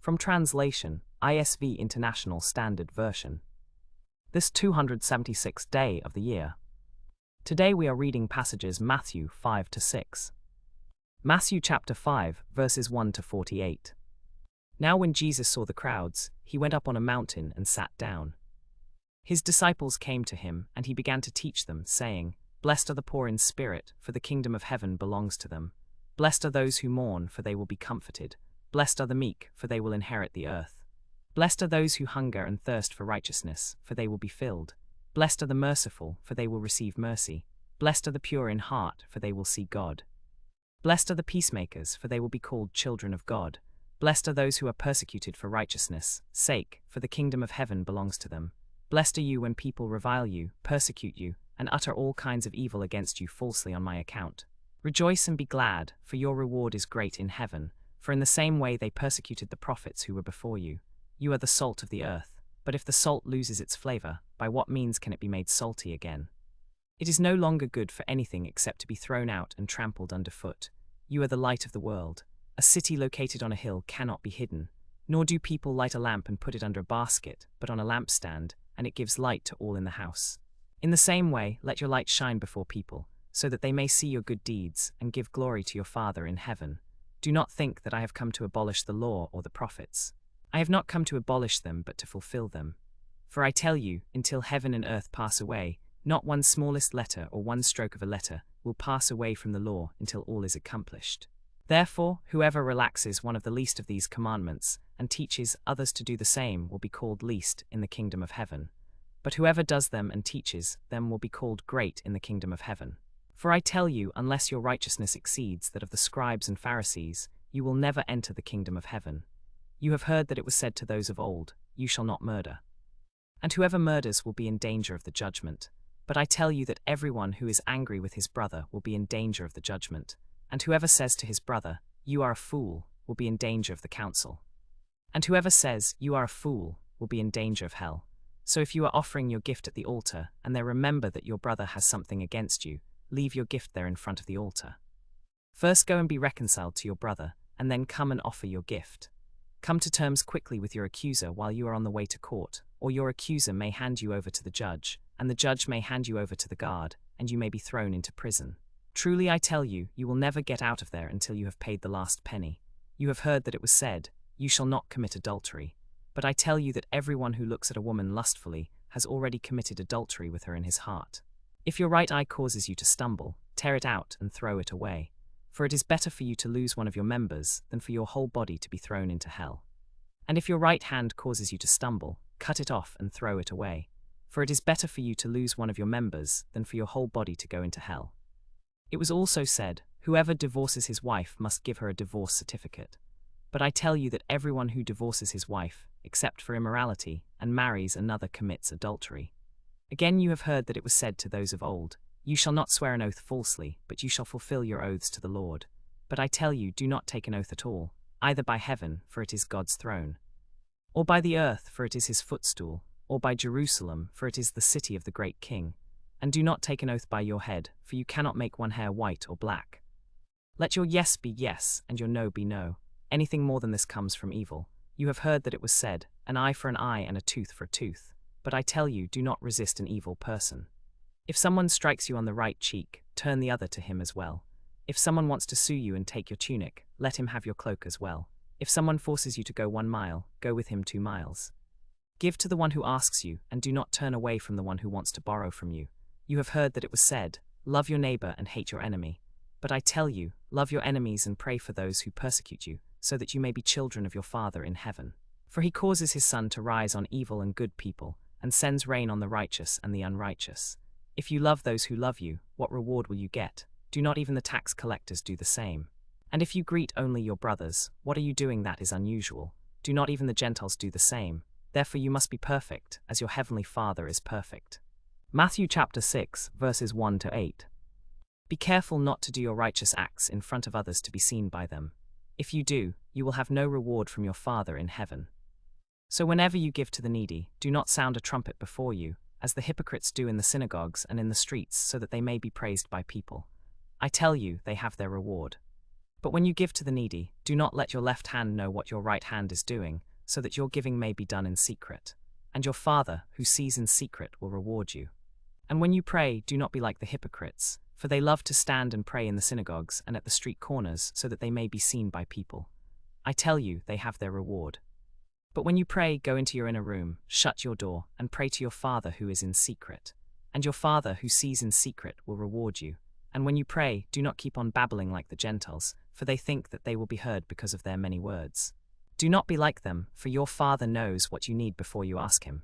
From translation, ISV International Standard Version. This 276th day of the year. Today we are reading passages Matthew 5 to 6. Matthew chapter 5, verses 1 to 48. Now when Jesus saw the crowds, he went up on a mountain and sat down. His disciples came to him, and he began to teach them, saying, Blessed are the poor in spirit, for the kingdom of heaven belongs to them. Blessed are those who mourn, for they will be comforted. Blessed are the meek, for they will inherit the earth. Blessed are those who hunger and thirst for righteousness, for they will be filled. Blessed are the merciful, for they will receive mercy. Blessed are the pure in heart, for they will see God. Blessed are the peacemakers, for they will be called children of God. Blessed are those who are persecuted for righteousness' sake, for the kingdom of heaven belongs to them. Blessed are you when people revile you, persecute you, and utter all kinds of evil against you falsely on my account. Rejoice and be glad, for your reward is great in heaven, for in the same way they persecuted the prophets who were before you. You are the salt of the earth, but if the salt loses its flavor, by what means can it be made salty again? It is no longer good for anything except to be thrown out and trampled underfoot. You are the light of the world. A city located on a hill cannot be hidden, nor do people light a lamp and put it under a basket, but on a lampstand, and it gives light to all in the house. In the same way, let your light shine before people, so that they may see your good deeds and give glory to your Father in heaven. Do not think that I have come to abolish the law or the prophets. I have not come to abolish them but to fulfill them. For I tell you, until heaven and earth pass away, not one smallest letter or one stroke of a letter will pass away from the law until all is accomplished. Therefore, whoever relaxes one of the least of these commandments and teaches others to do the same will be called least in the kingdom of heaven. But whoever does them and teaches them will be called great in the kingdom of heaven. For I tell you, unless your righteousness exceeds that of the scribes and Pharisees, you will never enter the kingdom of heaven. You have heard that it was said to those of old, You shall not murder. And whoever murders will be in danger of the judgment. But I tell you that everyone who is angry with his brother will be in danger of the judgment. And whoever says to his brother, You are a fool, will be in danger of the council. And whoever says, You are a fool, will be in danger of hell. So if you are offering your gift at the altar, and there remember that your brother has something against you, leave your gift there in front of the altar. First go and be reconciled to your brother, and then come and offer your gift. Come to terms quickly with your accuser while you are on the way to court, or your accuser may hand you over to the judge, and the judge may hand you over to the guard, and you may be thrown into prison. Truly I tell you, you will never get out of there until you have paid the last penny. You have heard that it was said, You shall not commit adultery. But I tell you that everyone who looks at a woman lustfully has already committed adultery with her in his heart. If your right eye causes you to stumble, tear it out and throw it away. For it is better for you to lose one of your members than for your whole body to be thrown into hell. And if your right hand causes you to stumble, cut it off and throw it away. For it is better for you to lose one of your members than for your whole body to go into hell. It was also said, Whoever divorces his wife must give her a divorce certificate. But I tell you that everyone who divorces his wife, except for immorality, and marries another commits adultery. Again you have heard that it was said to those of old, You shall not swear an oath falsely, but you shall fulfill your oaths to the Lord. But I tell you, do not take an oath at all, either by heaven, for it is God's throne, or by the earth, for it is his footstool, or by Jerusalem, for it is the city of the great King. And do not take an oath by your head, for you cannot make one hair white or black. Let your yes be yes, and your no be no. Anything more than this comes from evil. You have heard that it was said, An eye for an eye and a tooth for a tooth. But I tell you, do not resist an evil person. If someone strikes you on the right cheek, turn the other to him as well. If someone wants to sue you and take your tunic, let him have your cloak as well. If someone forces you to go 1 mile, go with him 2 miles. Give to the one who asks you, and do not turn away from the one who wants to borrow from you. You have heard that it was said, Love your neighbor and hate your enemy. But I tell you, love your enemies and pray for those who persecute you, so that you may be children of your Father in heaven. For he causes his sun to rise on evil and good people, and sends rain on the righteous and the unrighteous. If you love those who love you, what reward will you get? Do not even the tax collectors do the same? And if you greet only your brothers, what are you doing that is unusual? Do not even the Gentiles do the same? Therefore you must be perfect, as your heavenly Father is perfect. Matthew chapter 6, verses 1 to 8. Be careful not to do your righteous acts in front of others to be seen by them. If you do, you will have no reward from your Father in heaven. So whenever you give to the needy, do not sound a trumpet before you, as the hypocrites do in the synagogues and in the streets, so that they may be praised by people. I tell you, they have their reward. But when you give to the needy, do not let your left hand know what your right hand is doing, so that your giving may be done in secret. And your Father, who sees in secret, will reward you. And when you pray, do not be like the hypocrites, for they love to stand and pray in the synagogues and at the street corners, so that they may be seen by people. I tell you, they have their reward. But when you pray, go into your inner room, shut your door, and pray to your Father who is in secret. And your Father who sees in secret will reward you. And when you pray, do not keep on babbling like the Gentiles, for they think that they will be heard because of their many words. Do not be like them, for your Father knows what you need before you ask him.